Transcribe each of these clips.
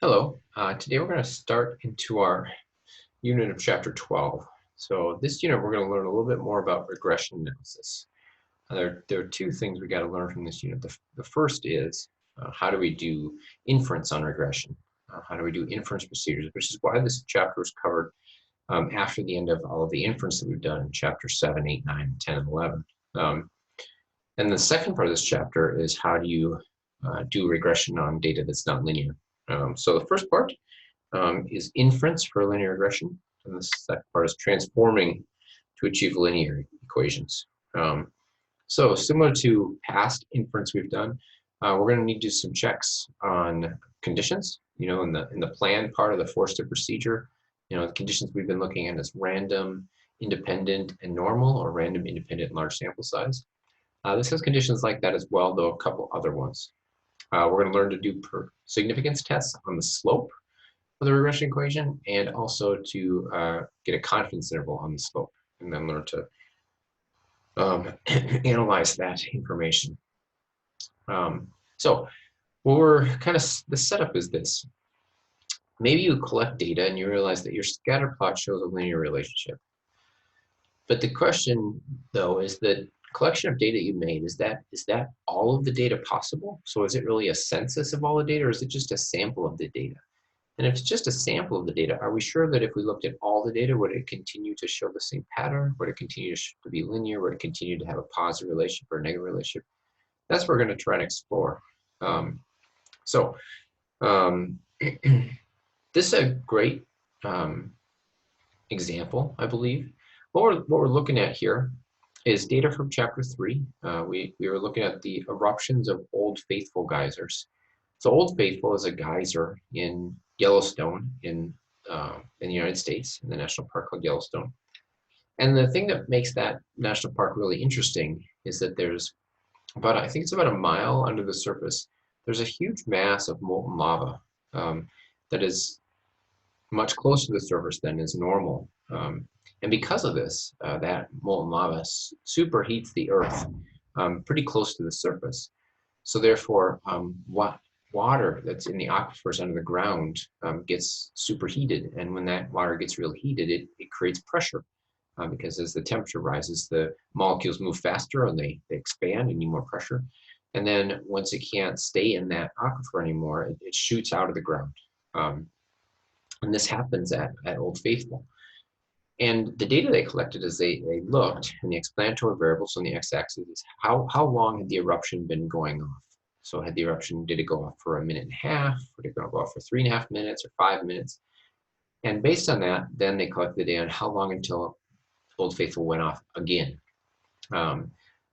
Hello. Today we're going to start into our unit of chapter 12. So this unit we're going to learn a little bit more about regression analysis. There are two things we got to learn from this unit. The first is how do we do inference on regression? How do we do inference procedures, which is why this chapter is covered after the end of all of the inference that we've done in chapter 7, 8, 9, 10, and 11. And the second part of this chapter is how do you do regression on data that's not linear. So the first part is inference for linear regression, and the second part is transforming to achieve linear equations. So similar to past inference we've done, we're going to need to do some checks on conditions. In the plan part of the four-step procedure, the conditions we've been looking at is random, independent, and normal, or random, independent, and large sample size. This has conditions like that as well, though a couple other ones. We're going to learn to do significance tests on the slope of the regression equation, and also to get a confidence interval on the slope, and then learn to analyze that information. So the setup is this. Maybe you collect data and you realize that your scatter plot shows a linear relationship. But the question, though, is that collection of data you made, is that all of the data possible? So is it really a census of all the data, or is it just a sample of the data? And if it's just a sample of the data, are we sure that if we looked at all the data, would it continue to show the same pattern? Would it continue to be linear? Would it continue to have a positive relationship or a negative relationship? That's what we're going to try and explore. This is a great example, I believe. What we're looking at here is data from chapter 3. We were looking at the eruptions of Old Faithful geysers. So Old Faithful is a geyser in Yellowstone in the United States, in the national park called Yellowstone. And the thing that makes that national park really interesting is that there's I think it's about a mile under the surface, there's a huge mass of molten lava that is much closer to the surface than is normal. And because of this, that molten lava superheats the earth pretty close to the surface. So therefore, water that's in the aquifers under the ground gets superheated. And when that water gets real heated, it creates pressure. Because as the temperature rises, the molecules move faster and they expand and need more pressure. And then once it can't stay in that aquifer anymore, it shoots out of the ground. And this happens at Old Faithful. And the data they collected is they looked, and the explanatory variables on the x-axis is how long had the eruption been going off. So had the eruption, did it go off for 1.5 minutes? Did it go off for 3.5 minutes or 5 minutes? And based on that, then they collected the data on how long until Old Faithful went off again.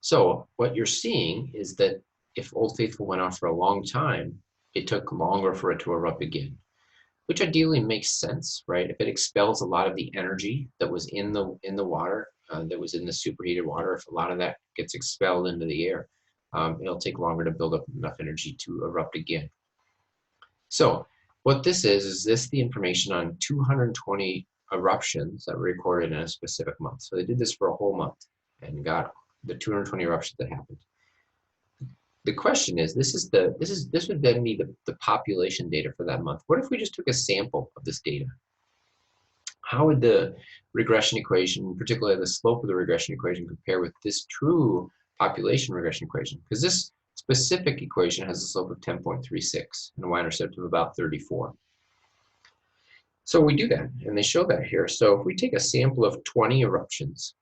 So what you're seeing is that if Old Faithful went off for a long time, it took longer for it to erupt again, which ideally makes sense, right? If it expels a lot of the energy that was in the water, that was in the superheated water, if a lot of that gets expelled into the air, it'll take longer to build up enough energy to erupt again. So what this is this the information on 220 eruptions that were recorded in a specific month. So they did this for a whole month and got the 220 eruptions that happened. The question is, this would then be the population data for that month. What if we just took a sample of this data? How would the regression equation, particularly the slope of the regression equation, compare with this true population regression equation? Because this specific equation has a slope of 10.36 and a y-intercept of about 34. So we do that, and they show that here. So if we take a sample of 20 eruptions,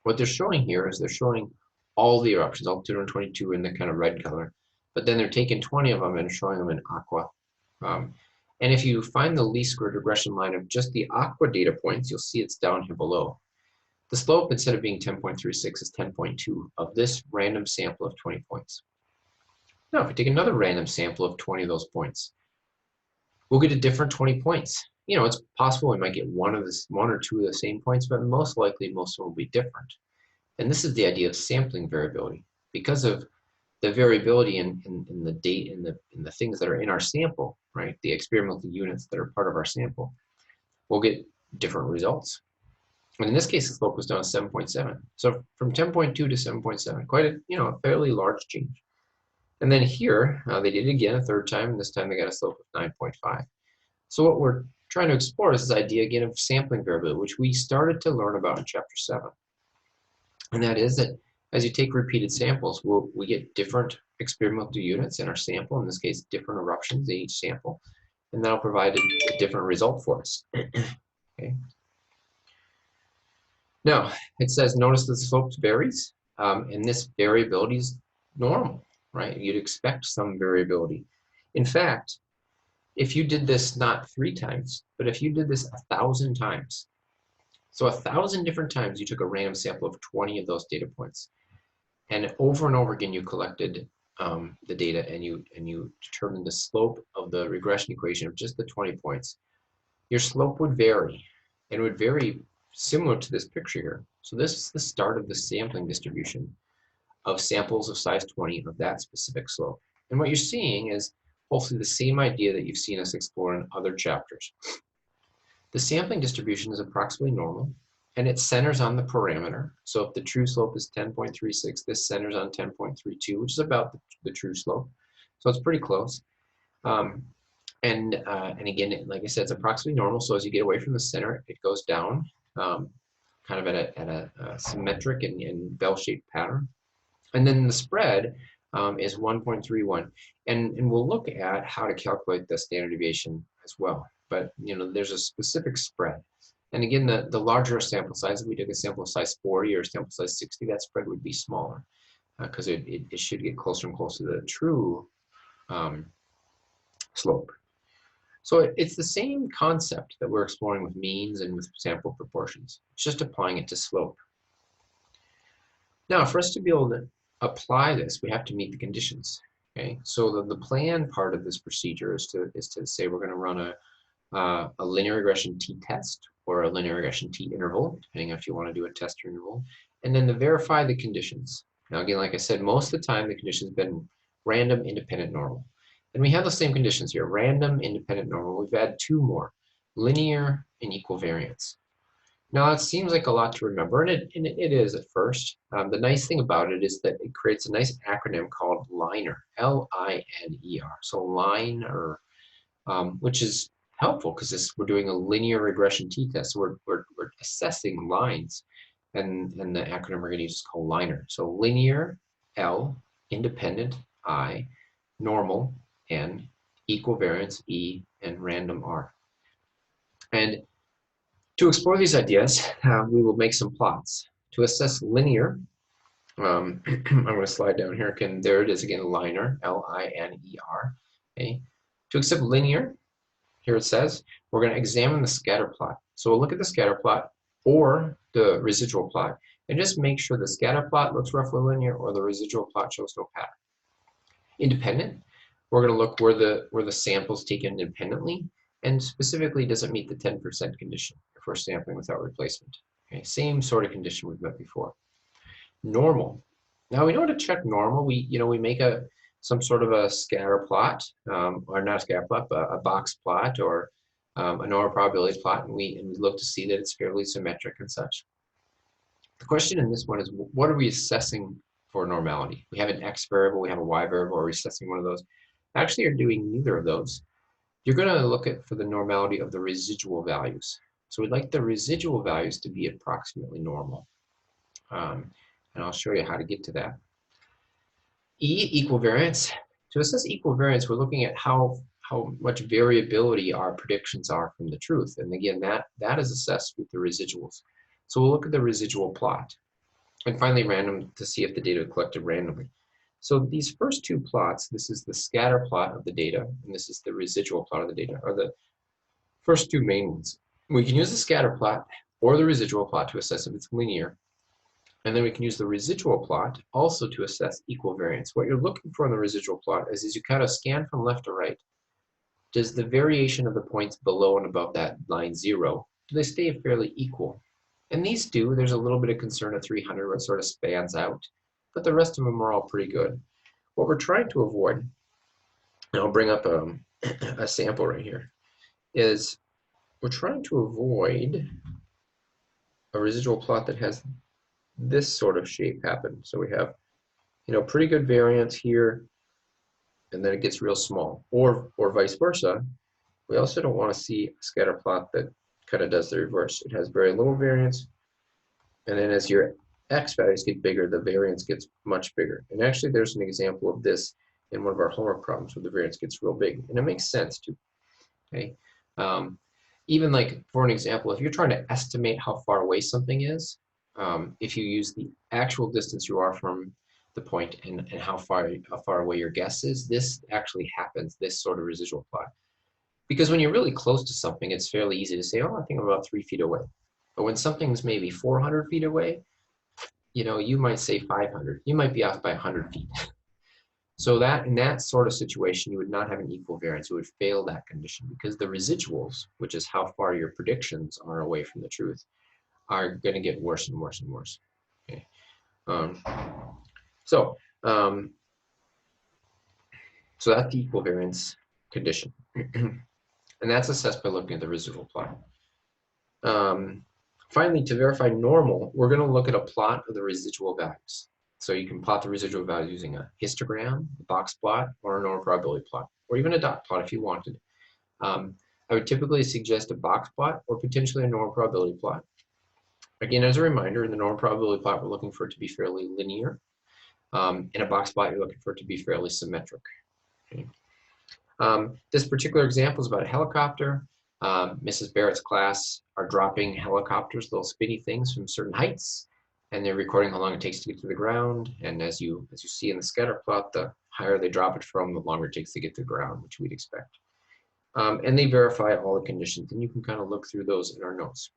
what they're showing here is they're showing all the eruptions, all 222 in the kind of red color, but then they're taking 20 of them and showing them in aqua. And if you find the least squared regression line of just the aqua data points, you'll see it's down here below. The slope, instead of being 10.36, is 10.2 of this random sample of 20 points. Now, if we take another random sample of 20 of those points, we'll get a different 20 points. It's possible we might get one or two of the same points, but most likely most of them will be different. And this is the idea of sampling variability. Because of the variability in the date in the things that are in our sample, right? The experimental units that are part of our sample, we'll get different results. And in this case, the slope was down to 7.7. So from 10.2 to 7.7, quite a fairly large change. And then here, they did it again a third time, and this time they got a slope of 9.5. So what we're trying to explore is this idea again of sampling variability, which we started to learn about in chapter 7. And that is that as you take repeated samples, we get different experimental units in our sample, in this case, different eruptions in each sample, and that'll provide a different result for us. Okay. Now, it says, notice the slope varies, and this variability is normal, right? You'd expect some variability. In fact, if you did this not 3 times, but if you did this 1,000 times, so 1,000 different times you took a random sample of 20 of those data points, and over again you collected the data and you determined the slope of the regression equation of just the 20 points, your slope would vary, and it would vary similar to this picture here. So this is the start of the sampling distribution of samples of size 20 of that specific slope. And what you're seeing is hopefully the same idea that you've seen us explore in other chapters. The sampling distribution is approximately normal, and it centers on the parameter. So if the true slope is 10.36, this centers on 10.32, which is about the true slope. So it's pretty close. And again, like I said, it's approximately normal. So as you get away from the center, it goes down, kind of at a symmetric and bell-shaped pattern. And then the spread is 1.31. And we'll look at how to calculate the standard deviation as well. But there's a specific spread. And again, the larger sample size, if we took a sample size 40 or a sample size 60, that spread would be smaller because it should get closer and closer to the true slope. So it's the same concept that we're exploring with means and with sample proportions. It's just applying it to slope. Now, for us to be able to apply this, we have to meet the conditions. Okay, so the plan part of this procedure is to say we're going to run a linear regression t-test or a linear regression t-interval, depending on if you want to do a test or interval, and then to verify the conditions. Now, again, like I said, most of the time the condition has been random, independent, normal. And we have the same conditions here, random, independent, normal. We've added 2 more, linear and equal variance. Now, it seems like a lot to remember, and it is at first. The nice thing about it is that it creates a nice acronym called LINER, L-I-N-E-R. So LINER, which is helpful because we're doing a linear regression t-test. So we're assessing lines, and the acronym we're going to use is called LINER. So linear, L, independent, I, normal, N, equal variance, E, and random, R. And to explore these ideas, we will make some plots. To assess linear, I'm going to slide down here. There it is again, LINER, L-I-N-E-R. Okay. To accept linear, here it says, we're going to examine the scatter plot. So we'll look at the scatter plot or the residual plot and just make sure the scatter plot looks roughly linear or the residual plot shows no pattern. Independent, we're going to look where the sample's taken independently, and specifically does it meet the 10% condition if we're sampling without replacement. Okay, same sort of condition we've met before. Normal. Now we know how to check normal. We make some sort of a scatter plot, or not a scatter plot, but a box plot or a normal probability plot, and we look to see that it's fairly symmetric and such. The question in this one is, what are we assessing for normality? We have an X variable, we have a Y variable, are we assessing one of those? Actually, you're doing neither of those. You're going to look for the normality of the residual values. So we'd like the residual values to be approximately normal. And I'll show you how to get to that. E, equal variance. To assess equal variance, we're looking at how much variability our predictions are from the truth. And again, that is assessed with the residuals. So we'll look at the residual plot. And finally, random, to see if the data are collected randomly. So these first 2 plots, this is the scatter plot of the data, and this is the residual plot of the data, are the first 2 main ones. We can use the scatter plot or the residual plot to assess if it's linear. And then we can use the residual plot also to assess equal variance. What you're looking for in the residual plot is you kind of scan from left to right. Does the variation of the points below and above that line 0, do they stay fairly equal? And these do. There's a little bit of concern at 300 where it sort of spans out, but the rest of them are all pretty good. What we're trying to avoid, and I'll bring up a sample right here, is we're trying to avoid a residual plot that has this sort of shape happen. So we have, pretty good variance here, and then it gets real small, or vice versa. We also don't want to see a scatter plot that kind of does the reverse. It has very little variance, and then as your x values get bigger, the variance gets much bigger. And actually, there's an example of this in one of our homework problems where the variance gets real big, and it makes sense too. Okay, even like for an example, if you're trying to estimate how far away something is, if you use the actual distance you are from the point and how far away your guess is, this actually happens. This sort of residual plot. Because when you're really close to something, it's fairly easy to say, oh, I think I'm about 3 feet away. But when something's maybe 400 feet away, you know, you might say 500. You might be off by 100 feet. So that in that sort of situation, you would not have an equal variance. You would fail that condition because the residuals, which is how far your predictions are away from the truth, are going to get worse and worse and worse. Okay. So that's the equal variance condition. And that's assessed by looking at the residual plot. Finally, to verify normal, we're going to look at a plot of the residual values. So you can plot the residual values using a histogram, a box plot, or a normal probability plot, or even a dot plot if you wanted. I would typically suggest a box plot or potentially a normal probability plot. Again, as a reminder, in the normal probability plot, we're looking for it to be fairly linear. In a box plot, you're looking for it to be fairly symmetric. Okay. This particular example is about a helicopter. Mrs. Barrett's class are dropping helicopters, little spinny things from certain heights, and they're recording how long it takes to get to the ground. And as you see in the scatter plot, the higher they drop it from, the longer it takes to get to the ground, which we'd expect. And they verify all the conditions, and you can kind of look through those in our notes.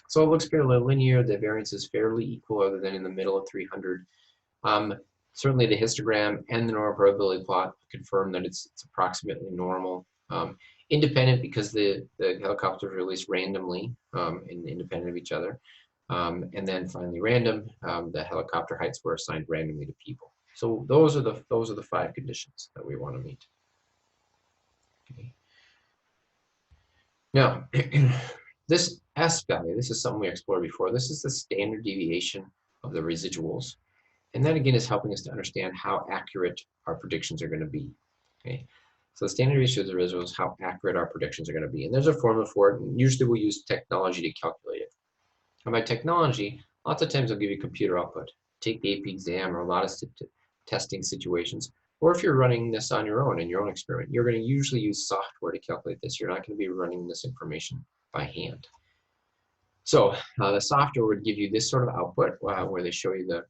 So it looks fairly linear. The variance is fairly equal, other than in the middle of 300. Certainly the histogram and the normal probability plot confirm that it's approximately normal. Independent because the helicopters are released randomly and independent of each other. And then finally random, the helicopter heights were assigned randomly to people. So those are the 5 conditions that we want to meet. Okay. Now, this S value, this is something we explored before. This is the standard deviation of the residuals. And that again is helping us to understand how accurate our predictions are going to be. Okay. So the standard deviation of the residuals is how accurate our predictions are going to be. And there's a formula for it. And usually we'll use technology to calculate it. And by technology, lots of times they'll give you computer output. Take the AP exam or a lot of testing situations. Or if you're running this on your own in your own experiment, you're going to usually use software to calculate this. You're not going to be running this information by hand. So the software would give you this sort of output where they show you the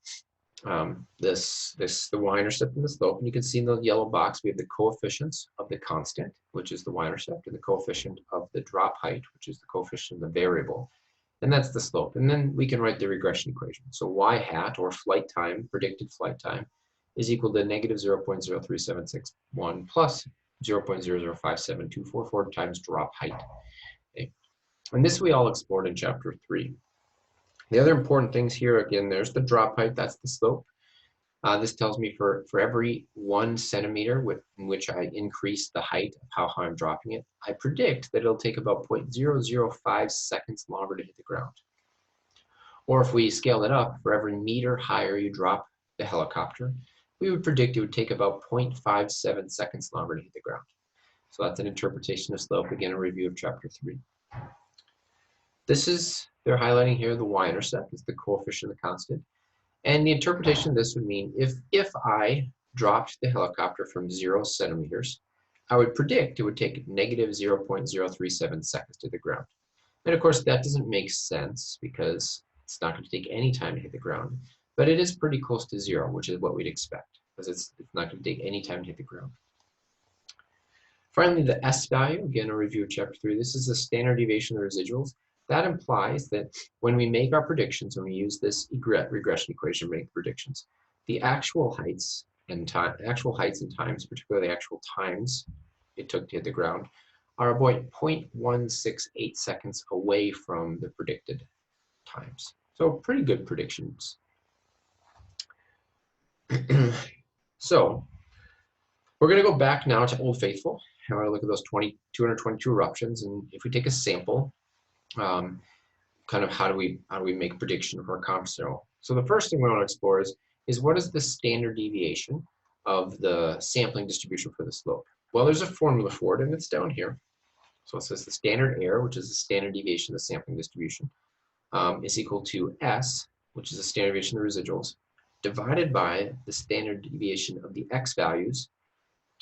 the y-intercept and the slope, and you can see in the yellow box we have the coefficients of the constant, which is the y-intercept, and the coefficient of the drop height, which is the coefficient of the variable, and that's the slope. And then we can write the regression equation. So y hat, or flight time, predicted flight time, is equal to negative 0.03761 plus 0.0057244 times drop height. Okay. And this we all explored in chapter 3. The other important things here, again, there's the drop height, that's the slope. This tells me for every 1 centimeter in which I increase the height of how high I'm dropping it, I predict that it'll take about 0.005 seconds longer to hit the ground. Or if we scale it up, for every meter higher you drop the helicopter, we would predict it would take about 0.57 seconds longer to hit the ground. So that's an interpretation of slope, again, a review of chapter 3. This is, they're highlighting here the y-intercept, is the coefficient of the constant. And the interpretation of this would mean if I dropped the helicopter from 0 centimeters, I would predict it would take negative 0.037 seconds to the ground. And of course, that doesn't make sense because it's not going to take any time to hit the ground. But it is pretty close to 0, which is what we'd expect, because it's not going to take any time to hit the ground. Finally, the S value, again, a review of chapter 3. This is the standard deviation of the residuals. That implies that when we make our predictions, when we use this regression equation to make predictions, the actual heights and times, particularly the actual times it took to hit the ground, are about 0.168 seconds away from the predicted times. So pretty good predictions. So we're going to go back now to Old Faithful. And we're going to look at those 222 eruptions. And if we take a sample, kind of how do we make prediction for a conference interval. So the first thing we want to explore is what is the standard deviation of the sampling distribution for the slope? Well, there's a formula for it, and it's down here. So it says the standard error, which is the standard deviation of the sampling distribution, is equal to S, which is the standard deviation of the residuals, divided by the standard deviation of the x values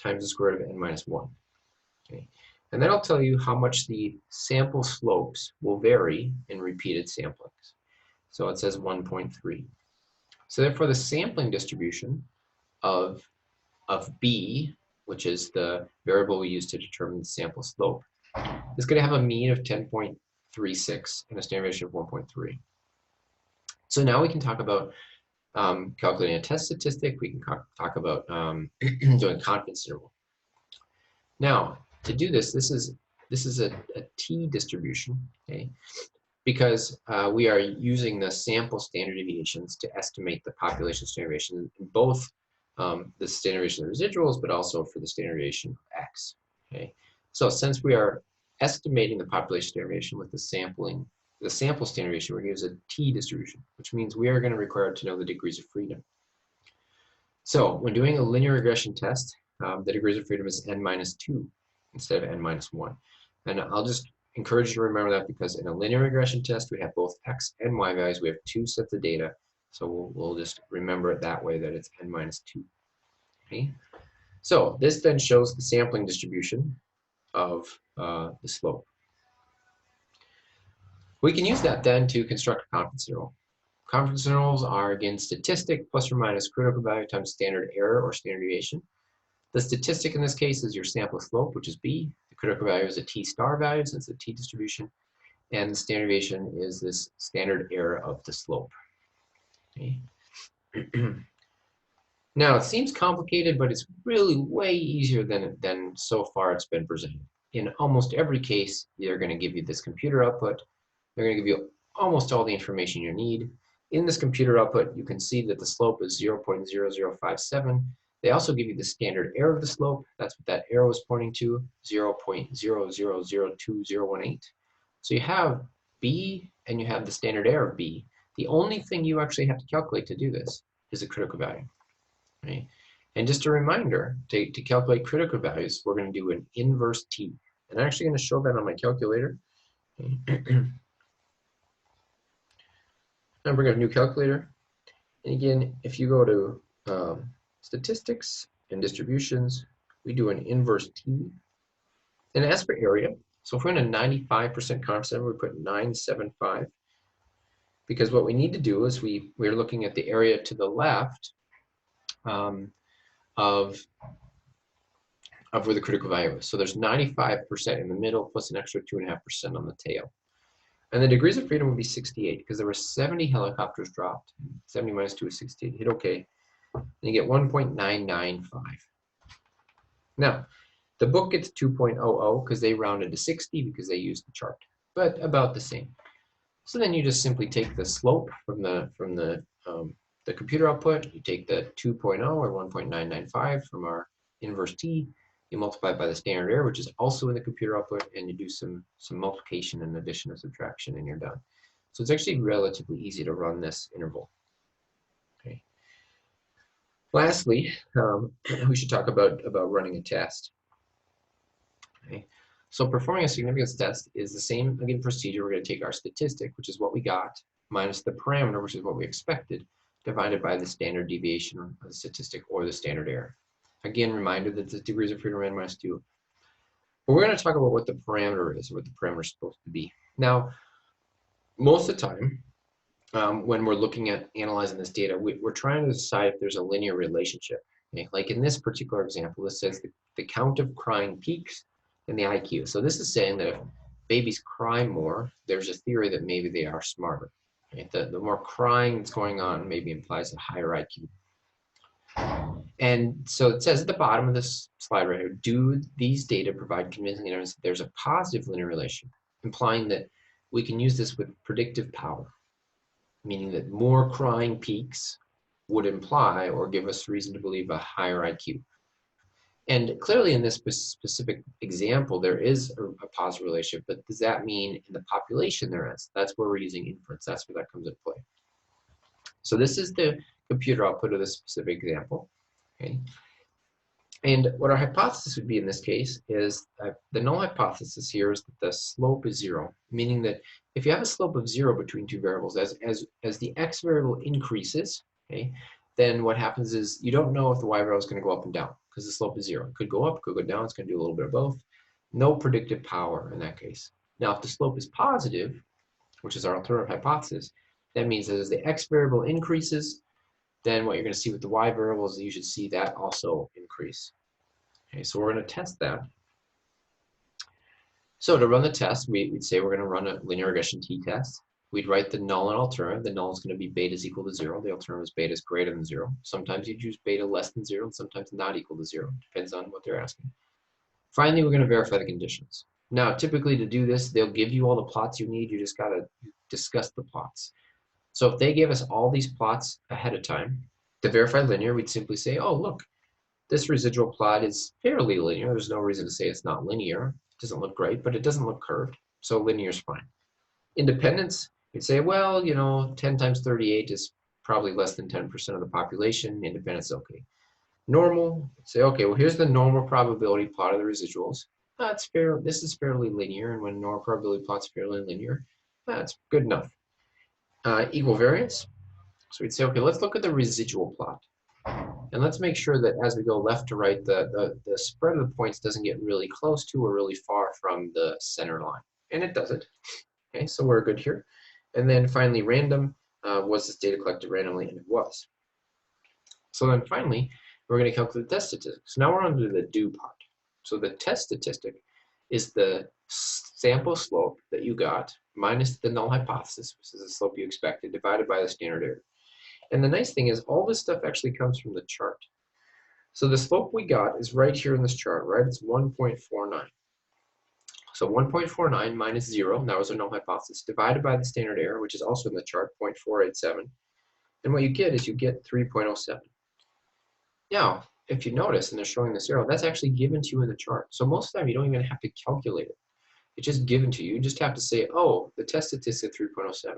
times the square root of n minus 1. Okay. And that'll tell you how much the sample slopes will vary in repeated samplings. So it says 1.3. So therefore, the sampling distribution of B, which is the variable we use to determine the sample slope, is going to have a mean of 10.36 and a standard deviation of 1.3. So now we can talk about calculating a test statistic. We can talk about doing confidence interval. Now, to do this, this is a t distribution, okay? Because we are using the sample standard deviations to estimate the population standard deviation in both the standard deviation of the residuals, but also for the standard deviation of x. Okay, so since we are estimating the population standard deviation with the sample standard deviation, we're going to use a t distribution, which means we are going to require to know the degrees of freedom. So when doing a linear regression test, the degrees of freedom is n minus 2 instead of n minus 1. And I'll just encourage you to remember that, because in a linear regression test, we have both x and y values. We have 2 sets of data. So we'll just remember it that way, that it's n minus 2. Okay? So this then shows the sampling distribution of the slope. We can use that then to construct a confidence interval. Confidence intervals are, again, statistic plus or minus critical value times standard error or standard deviation. The statistic in this case is your sample slope, which is B. The critical value is a t star value, since it's a t distribution. And the standard deviation is this standard error of the slope. Okay. Now, it seems complicated, but it's really way easier than so far it's been presented. In almost every case, they're going to give you this computer output. They're going to give you almost all the information you need. In this computer output, you can see that the slope is 0.0057. They also give you the standard error of the slope. That's what that arrow is pointing to, 0.0002018. So you have B and you have the standard error of B. The only thing you actually have to calculate to do this is the critical value. Right? And just a reminder, to calculate critical values, we're going to do an inverse T. And I'm actually going to show that on my calculator. Now bring up a new calculator. And again, if you go to statistics and distributions, we do an inverse T. And as for area, so if we're in a 95% confidence interval, we put 975. Because what we need to do is we're looking at the area to the left of where the critical value is. So there's 95% in the middle plus an extra 2.5% on the tail. And the degrees of freedom would be 68 because there were 70 helicopters dropped. 70 minus 2 is 68. Hit OK. And you get 1.995. Now, the book gets 2.00 because they rounded to 60 because they used the chart, but about the same. So then you just simply take the slope from the computer output. You take the 2.0 or 1.995 from our inverse T. You multiply it by the standard error, which is also in the computer output, and you do some multiplication and addition and subtraction, and you're done. So it's actually relatively easy to run this interval. Okay. Lastly, we should talk about running a test. Okay. So performing a significance test is the same, again, procedure. We're going to take our statistic, which is what we got, minus the parameter, which is what we expected, divided by the standard deviation of the statistic or the standard error. Again, reminder that the degrees of freedom are n minus 2. But we're going to talk about what the parameter is, or what the parameter is supposed to be. Now, most of the time, when we're looking at analyzing this data, we're trying to decide if there's a linear relationship. Okay? Like in this particular example, this says the count of crying peaks and the IQ. So this is saying that if babies cry more, there's a theory that maybe they are smarter. Right? The more crying that's going on maybe implies a higher IQ. And so it says at the bottom of this slide right here, do these data provide convincing evidence that there's a positive linear relation, implying that we can use this with predictive power, meaning that more crying peaks would imply or give us reason to believe a higher IQ. And clearly in this specific example, there is a positive relationship, but does that mean in the population there is? That's where we're using inference. That's where that comes into play. So this is the computer output of this specific example. Okay. And what our hypothesis would be in this case is the null hypothesis here is that the slope is 0, meaning that if you have a slope of 0 between two variables, as the x variable increases, okay, then what happens is you don't know if the y variable is going to go up and down because the slope is 0. It could go up, could go down, it's going to do a little bit of both. No predictive power in that case. Now, if the slope is positive, which is our alternative hypothesis, that means that as the x variable increases, then what you're going to see with the y variables is you should see that also increase. Okay, so we're going to test that. So to run the test, we'd say we're going to run a linear regression t-test. We'd write the null and alternative. The null is going to be beta is equal to 0. The alternative is beta is greater than 0. Sometimes you choose beta less than 0, and sometimes not equal to 0. Depends on what they're asking. Finally, we're going to verify the conditions. Now, typically to do this, they'll give you all the plots you need. You just got to discuss the plots. So if they gave us all these plots ahead of time, to verify linear, we'd simply say, oh, look, this residual plot is fairly linear. There's no reason to say it's not linear. It doesn't look great, but it doesn't look curved. So linear is fine. Independence, you'd say, well, 10 times 38 is probably less than 10% of the population. Independence is okay. Normal, say, okay, well, here's the normal probability plot of the residuals. That's fair. This is fairly linear, and when normal probability plot's fairly linear, that's good enough. Equal variance. So we'd say, okay, let's look at the residual plot. And let's make sure that as we go left to right, the spread of the points doesn't get really close to or really far from the center line. And it doesn't. Okay, so we're good here. And then finally, random. Was this data collected randomly? And it was. So then finally, we're going to calculate the test statistic. So now we're on to the do part. So the test statistic is the sample slope that you got minus the null hypothesis, which is the slope you expected, divided by the standard error. And the nice thing is all this stuff actually comes from the chart. So the slope we got is right here in this chart, right? It's 1.49. So 1.49 minus 0, that was our null hypothesis, divided by the standard error, which is also in the chart, 0.487. And what you get is you get 3.07. Now, if you notice, and they're showing this arrow, that's actually given to you in the chart. So most of the time, you don't even have to calculate it. It's just given to you. You just have to say, oh, the test statistic 3.07.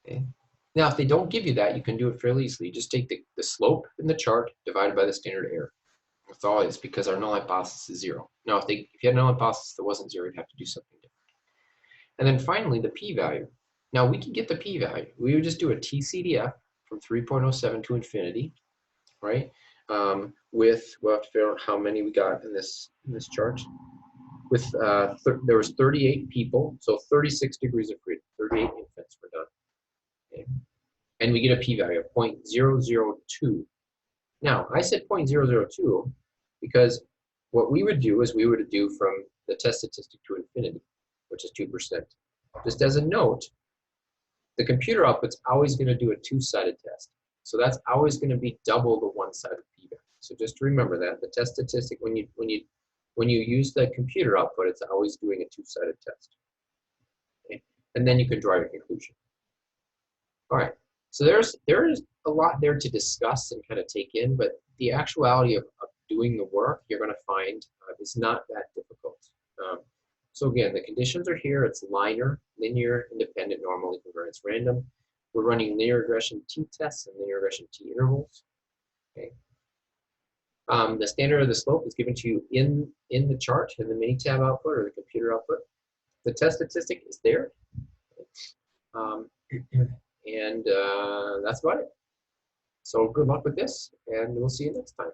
Okay. Now, if they don't give you that, you can do it fairly easily. You just take the slope in the chart divided by the standard error. That's all it is, because our null hypothesis is 0. Now, if you had a null hypothesis that wasn't 0, you'd have to do something different. And then finally, the p-value. Now, we can get the p-value. We would just do a TCDF from 3.07 to infinity, right? We'll have to figure out how many we got in this chart. With there was 38 people, so 36 degrees of freedom. 38 infants were done. Okay. And we get a p-value of 0.002. Now, I said 0.002 because what we would do is we would do from the test statistic to infinity, which is 2%. Just as a note, the computer output's always going to do a two-sided test. So that's always going to be double the one-sided p-value. So just remember that the test statistic, when you use the computer output, it's always doing a two-sided test. Okay? And then you can draw your conclusion. All right. So there is a lot there to discuss and kind of take in, but the actuality of doing the work you're going to find is not that difficult. So again, the conditions are here. It's linear, independent, normal, equivariance, random. We're running linear regression t-tests and linear regression t-intervals. Okay. The standard of the slope is given to you in the chart, in the mini-tab output or the computer output. The test statistic is there. And that's about it. So good luck with this, and we'll see you next time.